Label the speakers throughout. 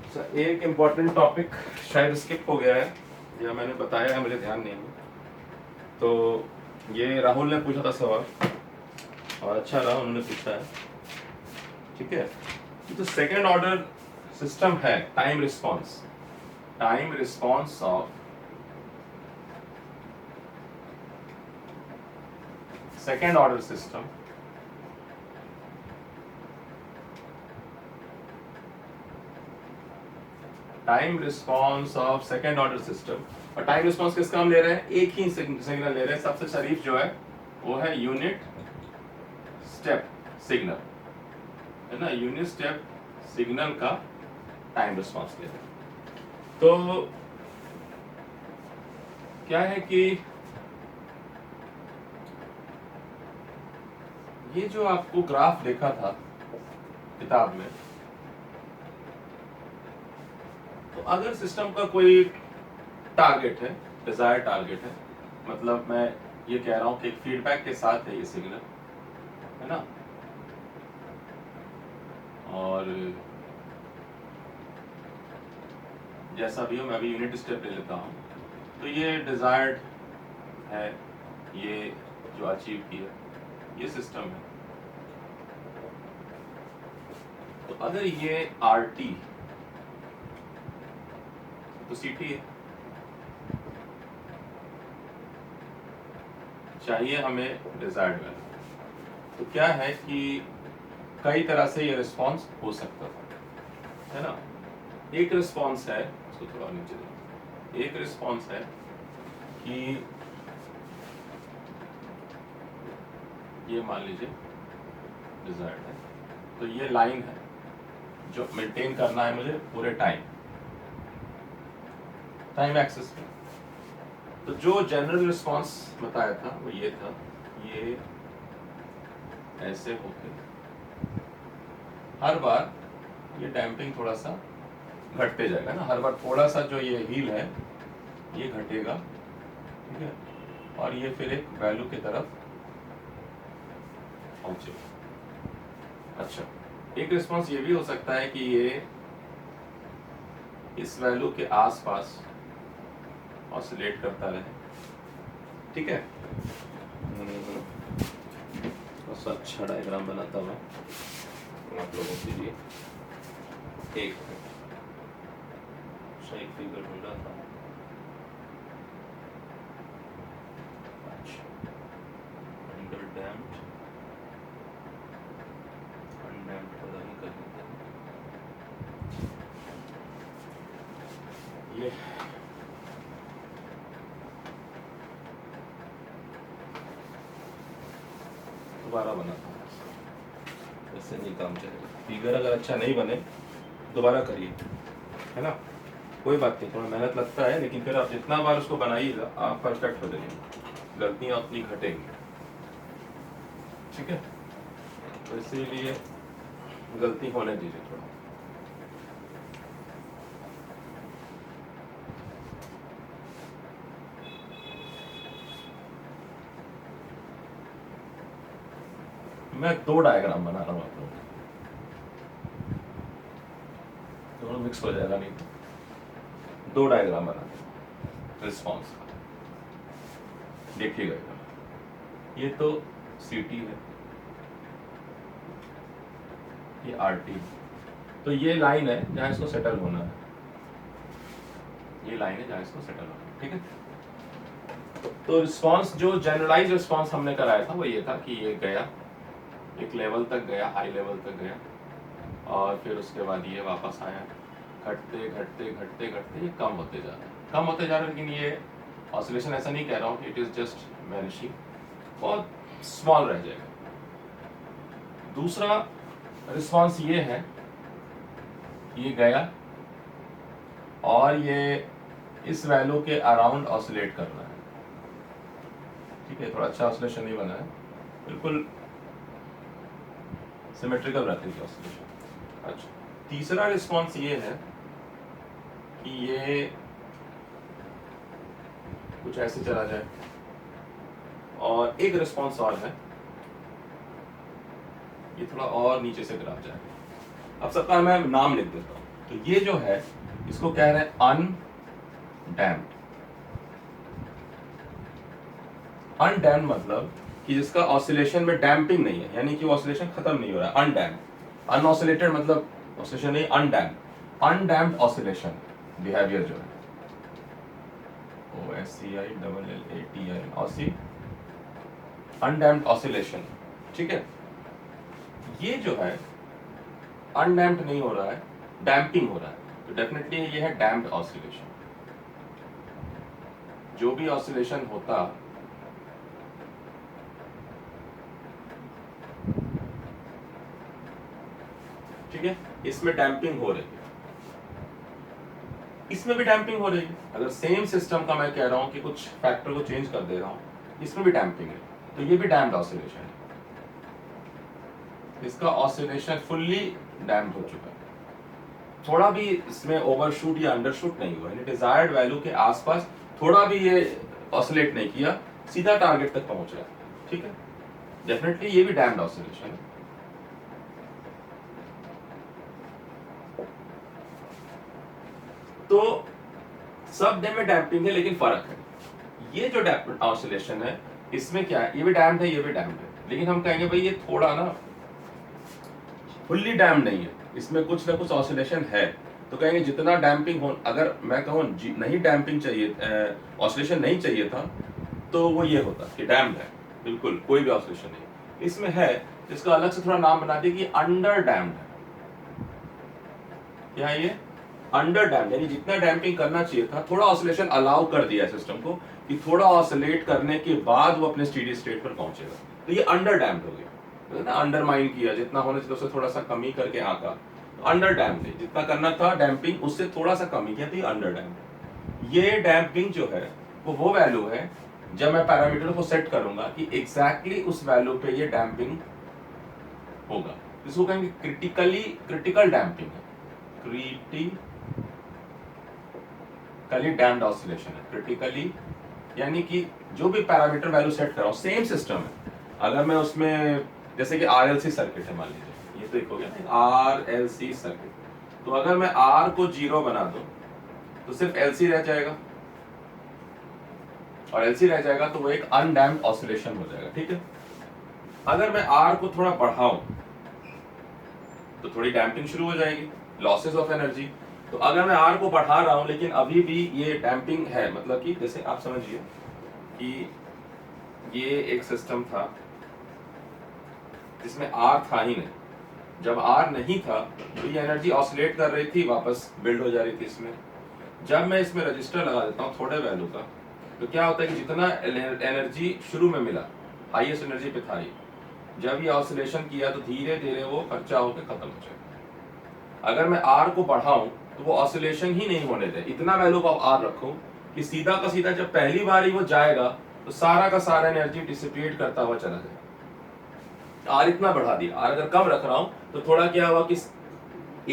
Speaker 1: अच्छा, एक important topic शायद स्किप हो गया है या मैंने बताया है, मुझे ध्यान नहीं है। तो ये राहुल ने पूछा था सवाल और अच्छा रहा उन्होंने पूछा है। ठीक है, तो सेकेंड ऑर्डर सिस्टम है time response of second order system time response of second order system. और टाइम रिस्पॉन्स किसका हम ले रहे हैं? एक ही सिग्नल ले रहे हैं। सबसे शरीफ जो है वो है यूनिट स्टेप सिग्नल, है ना। यूनिट स्टेप सिग्नल का टाइम रिस्पॉन्स ले रहे हैं। तो क्या है कि ये जो आपको ग्राफ देखा था किताब में, तो अगर सिस्टम का कोई टारगेट है, डिजायर टारगेट है, मतलब मैं ये कह रहा हूं कि एक फीडबैक के साथ है ये सिग्नल, है ना। और जैसा भी हो, मैं अभी यूनिट स्टेप ले लेता हूं। तो ये डिजायर्ड है, ये जो अचीव किया, ये सिस्टम है। तो अगर ये RT तो CT है, चाहिए हमें डिजायर्ड वैल्यू। तो क्या है कि कई तरह से ये रिस्पॉन्स हो सकता था, है ना। एक रिस्पॉन्स है, इसको थोड़ा नीचे दो। एक रिस्पॉन्स है कि ये मान लीजिए डिजायर्ड है, तो ये लाइन है जो मेंटेन करना है मुझे पूरे टाइम एक्सिस में। तो जो जनरल रिस्पॉन्स बताया था वो ये था, ये ऐसे होके हर बार ये डैम्पिंग थोड़ा सा घटते जाएगा ना, हर बार थोड़ा सा जो ये हील है ये घटेगा, ठीक है। और ये फिर एक वैल्यू की तरफ पहुंचेगा। अच्छा, एक रिस्पॉन्स ये भी हो सकता है कि ये इस वैल्यू के आसपास ऑसिलेट करता रहे, ठीक है। बस अच्छा डायग्राम बनाता मैं आप लोगों के लिए। एक सही फिगर ढूंढ रहा था। अच्छा, अंडर डैम्प्ड अनडैम्प्ड पता नहीं कर लेते हैं ये। दोबारा बनाता हूँ, इससे नहीं काम चलेगा। फिगर अगर अच्छा नहीं बने दोबारा करिए, है ना। कोई बात नहीं, थोड़ा मेहनत लगता है, लेकिन फिर आप जितना बार उसको बनाइएगा आप परफेक्ट हो जाएंगे, गलतियां अपनी घटेंगी, ठीक है। तो इसीलिए गलती होने दीजिए थोड़ा। मैं दो डायग्राम बना रहा हूँ आप लोगों को, दोनों मिक्स हो जाएगा नहीं तो। दो डायग्राम बना रिस्पॉन्स का, देखिएगा। ये तो CT है, ये RT। तो ये लाइन है जहाँ इसको सेटल होना है, ये लाइन है जहाँ इसको सेटल होना है, ठीक है। तो रिस्पॉन्स, जो जनरलाइज रिस्पॉन्स हमने कराया था वो ये था कि ये गया एक लेवल तक गया, हाई लेवल तक गया, और फिर उसके बाद ये वापस आया, घटते घटते घटते घटते ये कम होते जा रहा है, कम होते जा रहा है। लेकिन ये ऑसिलेशन ऐसा नहीं कह रहा हूँ, इट इज जस्ट वैनिशिंग, बहुत स्मॉल रह जाएगा। दूसरा रिस्पॉन्स ये है, ये गया और ये इस वैल्यू के अराउंड ऑसिलेट करना है, ठीक है। थोड़ा अच्छा ऑसिलेशन नहीं बना है, बिल्कुल सिमेट्रिकल रहती है ऑसिलेशन। अच्छा, तीसरा रिस्पॉन्स ये है कि ये कुछ ऐसे चला जाए, और एक रिस्पॉन्स और है, ये थोड़ा और नीचे से गिरा जाए। अब सबका मैं नाम लिख देता हूँ, तो ये जो है इसको कह रहे हैं अनडैम्प्ड। अनडैम्प्ड मतलब कि जिसका ऑसिलेशन में डैम्पिंग नहीं है, यानी कि ऑसिलेशन खत्म नहीं हो रहा है, अनडैम्प्ड। अनऑसिलेटेड मतलब ऑसिलेशन नहीं, अनडैम्प्ड। अनडैम्प्ड ऑसिलेशन बिहेवियर जो है OSCILLATI ऑसी, अनडैम्प्ड ऑसिलेशन, ठीक है। ये जो है अनडैम्प्ड नहीं हो रहा है, डैम्पिंग हो रहा है, तो डेफिनेटली ये है डैम्प्ड ऑसिलेशन। जो भी ऑसिलेशन होता ठीक है, इसमें डैम्पिंग हो रही है, इसमें भी डैम्पिंग हो रही है। अगर सेम सिस्टम का मैं कह रहा हूं कि कुछ फैक्टर को चेंज कर दे रहा हूं, इसमें भी डैम्पिंग है, तो ये भी डैम्प्ड ऑसिलेशन है। इसका ऑसिलेशन फुल्ली डैम्प्ड हो चुका है, थोड़ा भी इसमें ओवरशूट या अंडरशूट नहीं हुआ, यानी डिजायर्ड वैल्यू के आसपास थोड़ा भी ये ऑसिलेट नहीं किया, सीधा टारगेट तक पहुंच रहा है, ठीक है। डेफिनेटली ये भी डैम्प्ड ऑसिलेशन है। तो सब में डैम्पिंग है, लेकिन फर्क है। ये जो डैम्प्ड ऑसिलेशन है इसमें क्या है, ये भी डैम्प्ड है, ये भी डैम्प्ड है, लेकिन हम कहेंगे भाई ये थोड़ा ना फुल्ली डैम्प्ड नहीं है, इसमें कुछ ना कुछ ऑसिलेशन है, तो कहेंगे जितना डैम्पिंग हो, अगर मैं कहूँ नहीं डैम्पिंग चाहिए, ऑसिलेशन नहीं चाहिए था, तो वो ये होता कि डैम्प्ड है, बिल्कुल कोई भी ऑसिलेशन नहीं। इसमें है, इसका अलग से थोड़ा नाम बना दिया कि अंडर डैम्प्ड है। क्या है ये? अंडर डैम्प्ड, यानी जितना डैम्पिंग करना चाहिए था, थोड़ा ऑसिलेशन अलाउ कर दिया सिस्टम को कि थोड़ा ऑसिलेट करने के बाद वो अपने स्टेडी स्टेट पर पहुंचेगा, तो ये अंडर डैम्प्ड हो गया, ना अंडरमाइन किया, जितना होने चाहिए उससे थोड़ा सा कमी करके आका, तो अंडर डैम्प्ड है, जितना करना था डैम्पिंग उससे थोड़ा सा कमी किया, तो ये अंडर डैम्प्ड। ये डैम्पिंग जो है वो वैल्यू है जब मैं पैरामीटर को सेट करूंगा कि एग्जैक्टली उस वैल्यू पे ये डैम्पिंग होगा, इसको कहेंगे क्रिटिकल डैम्पिंग है, क्रिटिकली डैम्प्ड ऑसिलेशन है। क्रिटिकली यानी कि जो भी पैरामीटर वैल्यू सेट कर रहा हूं, सेम सिस्टम है, अगर मैं उसमें जैसे कि RLC सर्किट है, मान लीजिए ये तो एक हो गया RLC सर्किट, तो अगर मैं R को 0 बना दूं तो सिर्फ LC रह जाएगा, और LC रह जाएगा तो वो एक अनडैम्प्ड ऑसिलेशन हो जाएगा, ठीक है। अगर मैं R को थोड़ा बढ़ाऊं तो थोड़ी डैम्पिंग शुरू हो जाएगी, लॉसेस ऑफ एनर्जी। तो अगर मैं R को बढ़ा रहा हूं लेकिन अभी भी ये डैम्पिंग है, मतलब कि जैसे आप समझिए कि ये एक सिस्टम था जिसमें R था ही नहीं, जब R नहीं था तो ये एनर्जी ऑसिलेट कर रही थी, वापस बिल्ड हो जा रही थी इसमें। जब मैं इसमें रजिस्टर लगा देता हूँ थोड़े वैल्यू का, तो क्या होता है कि जितना एनर्जी शुरू में मिला, हाईएस्ट एनर्जी पे था ये, जब ये ऑसिलेशन किया तो धीरे धीरे वो खर्चा होकर खत्म हो जाएगा। अगर मैं R को बढ़ाऊं तो वो ऑसिलेशन ही नहीं होने दे, इतना वैल्यू का R रखूं कि सीधा का सीधा जब पहली बार ही वो जाएगा तो सारा का सारा एनर्जी डिसिपेट करता हुआ चला जाएगा। R इतना बढ़ा दिया, R अगर कम रख रहा हूं तो थोड़ा क्या हुआ कि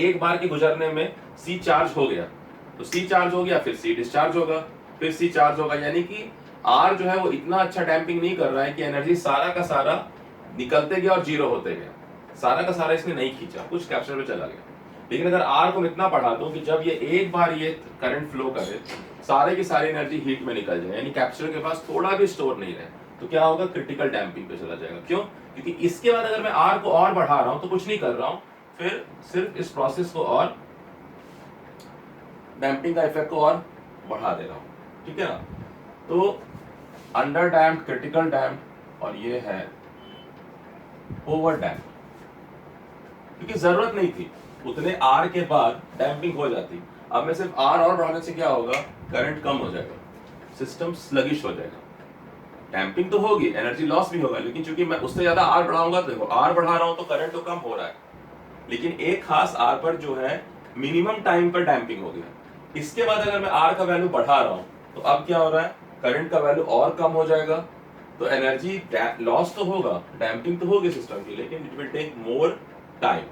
Speaker 1: एक बार के गुजरने में C चार्ज हो गया, तो C चार्ज हो गया, फिर C डिस्चार्ज होगा, फिर C चार्ज होगा, यानी कि R जो है वो इतना अच्छा डैम्पिंग नहीं कर रहा है कि एनर्जी सारा का सारा निकलते गया और जीरो होते गया, सारा का सारा इसने नहीं खींचा, कुछ कैप्चर में चला गया। लेकिन अगर R को मैं इतना बढ़ा दूं कि जब ये एक बार ये करंट फ्लो करे, सारे की सारी एनर्जी हीट में निकल जाए, यानी कैप्चर के पास थोड़ा भी स्टोर नहीं रहे, तो क्या होगा, क्रिटिकल डैम्पिंग पे चला जाएगा। क्यों? क्योंकि इसके बाद अगर मैं R को और बढ़ा रहा हूं तो कुछ नहीं कर रहा हूं, फिर सिर्फ इस प्रोसेस को और डैम्पिंग का इफेक्ट को और बढ़ा दे रहा हूं, ठीक है ना। तो अंडर डैम्प्ड, क्रिटिकल डैम्प्ड, और ये है ओवर डैम्प्ड, क्योंकि जरूरत नहीं थी, उतने R के बाद डैम्पिंग हो जाती। अब मैं सिर्फ R और बढ़ाने से क्या होगा, करंट कम हो जाएगा, सिस्टम स्लगिश हो जाएगा, डैम्पिंग तो होगी, एनर्जी लॉस भी होगा, लेकिन चूंकि मैं उससे ज्यादा R बढ़ाऊंगा, तो देखो R बढ़ा रहा हूं तो करंट तो कम हो रहा है, लेकिन एक खास R पर जो है मिनिमम टाइम पर डैम्पिंग हो गया। इसके बाद अगर मैं R का वैल्यू बढ़ा रहा हूं तो अब क्या हो रहा है, करंट का वैल्यू और कम हो जाएगा, तो एनर्जी लॉस तो होगा, डैम्पिंग तो होगी सिस्टम की, लेकिन it will take more time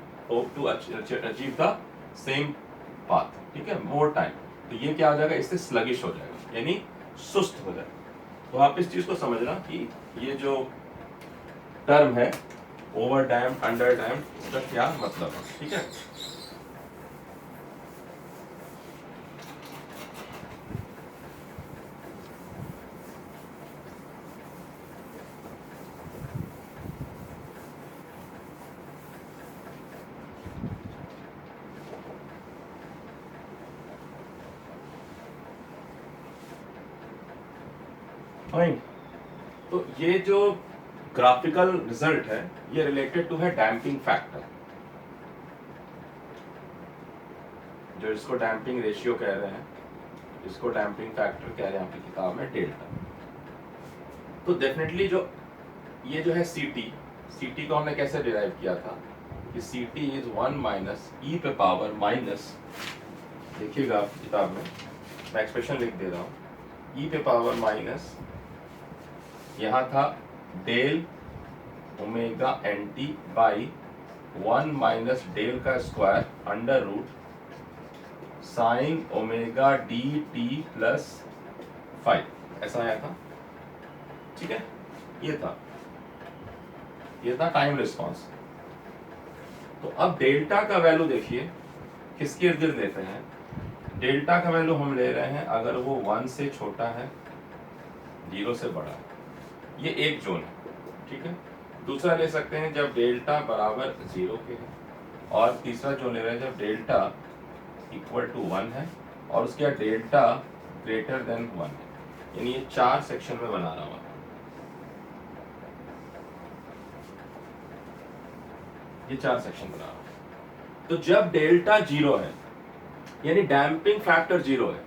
Speaker 1: to achieve the same path, ठीक है, मोर टाइम। तो ये क्या हो जाएगा, इससे स्लगिश हो जाएगा, यानी सुस्त हो जाएगा। तो आप इस चीज को समझना कि ये जो टर्म है ओवर डैम्प्ड, अंडर डैम्प्ड, इसका क्या मतलब है, ठीक है। फाइन। तो ये जो ग्राफिकल रिजल्ट है ये रिलेटेड टू है डैम्पिंग फैक्टर, जो इसको डैम्पिंग रेशियो कह रहे हैं, इसको डैम्पिंग फैक्टर कह रहे हैं आपकी किताब में डेल्टा। तो डेफिनेटली जो ये जो है सीटी को हमने कैसे डिराइव किया था कि सीटी इज 1 माइनस ई पे पावर माइनस, देखिएगा आप किताब में मैं एक्सप्रेशन लिख दे रहा हूँ, ई पे पावर माइनस यहाँ था del omega n t by 1 minus del का square under root sine omega d t plus 5, ऐसा आया था। ठीक है, ये था टाइम रिस्पॉन्स। तो अब डेल्टा का वैल्यू देखिए किसके इर्द गिर्द लेते हैं। डेल्टा का वैल्यू हम ले रहे हैं अगर वो 1 से छोटा है, 0 से बड़ा है, ये एक जोन है। ठीक है, दूसरा ले सकते हैं जब डेल्टा बराबर 0 के है, और तीसरा जो ले रहे हैं जब डेल्टा इक्वल टू 1 है और उसके बाद डेल्टा ग्रेटर देन 1 है। यानी ये 4 सेक्शन में बना रहा हूं, ये 4 सेक्शन बना रहा हूं। तो जब डेल्टा 0 है यानी डैम्पिंग फैक्टर 0 है,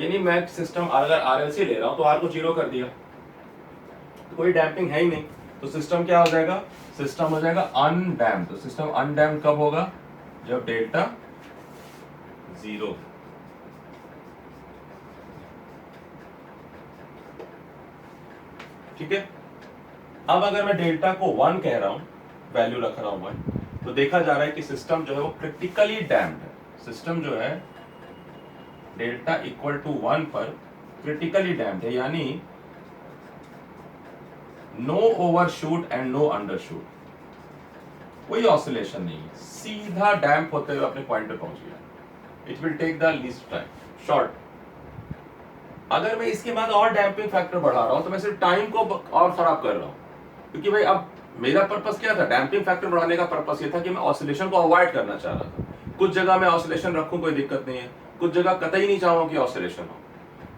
Speaker 1: यानी मैं सिस्टम अगर आरएलसी ले रहा हूं तो आर को 0 कर दिया तो कोई डैम्पिंग है ही नहीं, तो सिस्टम क्या हो जाएगा, सिस्टम हो जाएगा अनडैम्प्ड। तो सिस्टम अनडैम्प्ड कब होगा, जब डेल्टा 0। ठीक है, अब अगर मैं डेल्टा को 1 कह रहा हूं, वैल्यू रख रहा हूं 1, तो देखा जा रहा है कि सिस्टम जो है वो क्रिटिकली डैम्प्ड है। सिस्टम जो है डेल्टा इक्वल टू 1 पर क्रिटिकली डैम्प्ड है, यानी नो ओवरशूट एंड नो अंडरशूट, कोई ऑसिलेशन नहीं है, सीधा डैम्प होते हुए अपने पॉइंट पे पहुंच गया। It will take the least time, short. अगर मैं इसके बाद और डैम्पिंग फैक्टर बढ़ा रहा हूं तो मैं सिर्फ टाइम को और खराब कर रहा हूं, क्योंकि भाई अब मेरा पर्पस क्या था, डैम्पिंग फैक्टर बढ़ाने का पर्पस ये था कि मैं ऑसिलेशन को अवॉइड करना चाह रहा था। कुछ जगह मैं ऑसिलेशन रखूं कोई दिक्कत नहीं है, कुछ जगह कतई नहीं चाहूंगा कि ऑसिलेशन हो।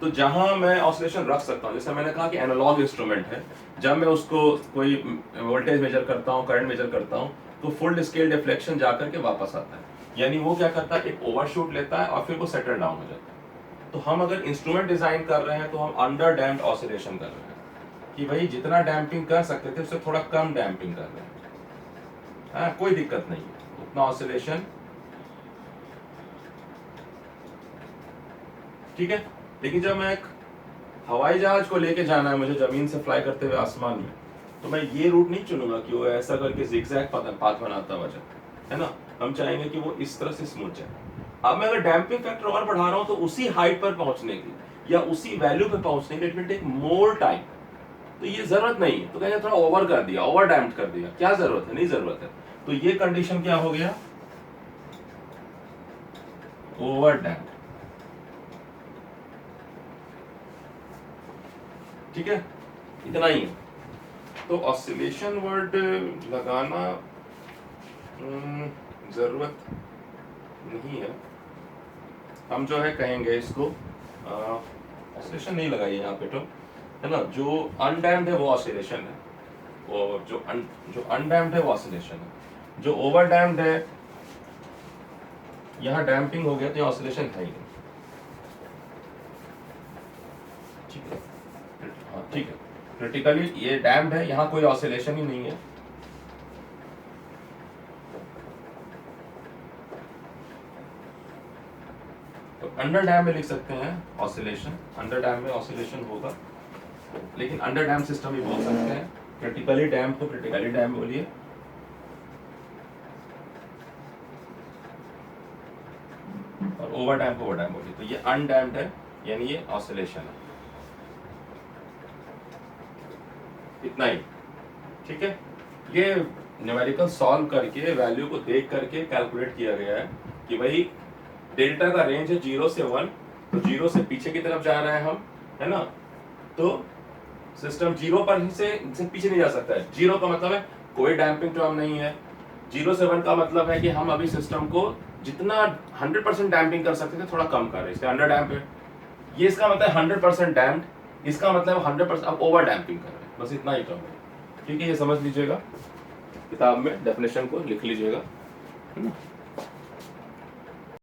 Speaker 1: तो जहां मैं ऑसिलेशन रख सकता हूं, जैसे मैंने कहा कि एनालॉग इंस्ट्रूमेंट है, जब मैं उसको कोई वोल्टेज मेजर करता हूं, करंट मेजर करता हूं, तो फुल स्केल डिफ्लेक्शन जाकर के वापस आता है, यानी वो क्या करता है, एक ओवरशूट लेता है और फिर वो सेटल डाउन हो जाता है। तो हम अगर इंस्ट्रूमेंट डिजाइन कर रहे हैं तो हम अंडर डैम्प्ड ऑसिलेशन कर रहे हैं, कि भाई जितना डैम्पिंग कर सकते थे उससे थोड़ा कम डैम्पिंग कर रहे हैं। कोई दिक्कत नहीं है, उतना ऑसिलेशन। ठीक है, लेकिन जब मैं एक हवाई जहाज को लेके जाना है मुझे जमीन से फ्लाई करते हुए आसमान में, तो मैं ये रूट नहीं चुनूंगा कि वो ऐसा करके जिगजैग पाथ बनाता हुआ जाए, है ना। हम चाहेंगे कि वो इस तरह से स्मूथ जाए। अब मैं अगर डैम्पिंग फैक्टर और बढ़ा रहा हूं तो उसी हाइट पर पहुंचने की या उसी वैल्यू पे पहुंचने के it will take more time. तो ये जरूरत नहीं है, तो कहेंगे थोड़ा ओवर कर दिया, ओवर डैम्प्ड कर दिया, क्या जरूरत है, नहीं जरूरत है। तो ये कंडीशन क्या हो गया, ओवर डैम्प्ड। ठीक है, इतना ही है। तो ऑसिलेशन वर्ड लगाना जरूरत नहीं है, हम जो है कहेंगे इसको ऑसिलेशन नहीं लगाइए यहाँ पे, तो है ना। जो अनडैम्प्ड है वो ऑसिलेशन है, और जो अनडैम्प्ड है वो ऑसिलेशन है। जो ओवर डैम्प्ड है, यहाँ डैम्पिंग हो गया तो ऑसिलेशन है ही नहीं। ठीक है, हाँ ठीक है, क्रिटिकली ये डैम्प्ड है, यहाँ कोई ऑसिलेशन ही नहीं है। तो अंडर डैम में लिख सकते हैं ऑसिलेशन, अंडर डैम में ऑसिलेशन होगा, लेकिन अंडर डैम सिस्टम भी बोल सकते हैं। क्रिटिकली डैम को क्रिटिकली डैम बोलिए, और ओवर डैम को ओवर डैम बोलिए। तो ये अनडैम्प्ड है, यानी ये ऑसिलेशन है। इतना ही, ठीक है। ये न्यूमेरिकल सॉल्व करके वैल्यू को देख करके कैलकुलेट किया गया है कि भाई डेल्टा का रेंज है 0 से 1, तो 0 से पीछे की तरफ जा रहे हैं हम, है ना। तो सिस्टम 0 पर से पीछे नहीं जा सकता है। 0 का मतलब है कोई डैम्पिंग टर्म नहीं है। 0 से 1 का मतलब है कि हम अभी सिस्टम को जितना 100% डैम्पिंग कर सकते थे थोड़ा कम कर रहे हैं, इसलिए अंडर डैम्प है। ये इसका मतलब 100% डैम्प्ड, इसका मतलब 100% आप ओवर डैम्पिंग कर रहे हैं, बस इतना ही टर्म है। ठीक है, ये समझ लीजिएगा, किताब में डेफिनेशन को लिख लीजिएगा, है ना।